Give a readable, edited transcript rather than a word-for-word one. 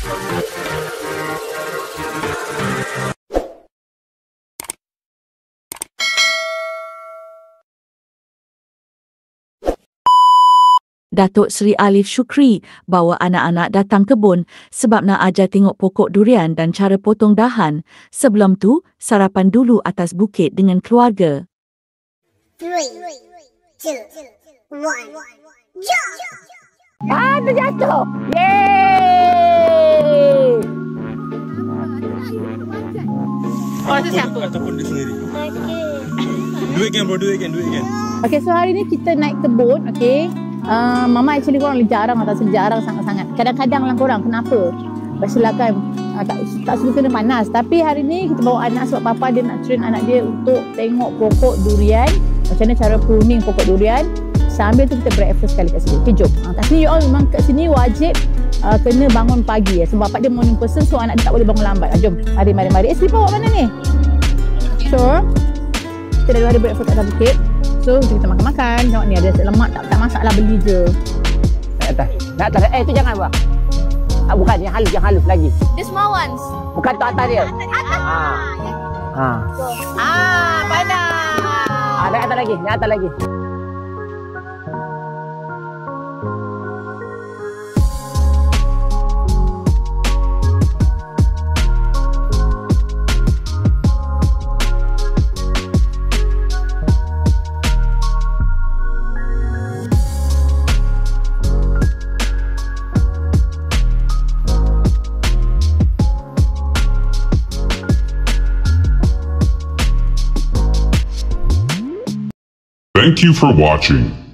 Datuk Seri Alif Shukri bawa anak-anak datang kebun sebab nak ajar tengok pokok durian dan cara potong dahan. Sebelum tu, sarapan dulu atas bukit dengan keluarga. 3, 2, 1, jump! Terjatuh! Yeay! Oh, itu siapa? Ataupun dia sendiri. Do it again bro, do it again. Okay, so hari ni kita naik kebun, okay. Mama actually korang jarang atau jarang sangat-sangat. Kadang-kadang lah korang, kenapa? Biasalah kan, tak suka kena panas. Tapi hari ni kita bawa anak sebab papa dia nak train anak dia untuk tengok pokok durian. Macam mana cara pruning pokok durian. Sambil tu kita breakfast sekali kat sini. Okay, jom. Kat sini you all memang kat sini wajib kena bangun pagi. Sebab bapak dia morning person, so anak dia tak boleh bangun lambat. Jom, mari. Slipper awak mana ni? So, kita dah ada breakfast kat atas bukit. So, kita makan-makan. Tengok ni ada lemak, tak masalah beli je. Nak atas. Tu jangan buat. Bukan, yang halus lagi. The small ones. Bukan tu atas dia. Panas. Naik atas lagi. Thank you for watching.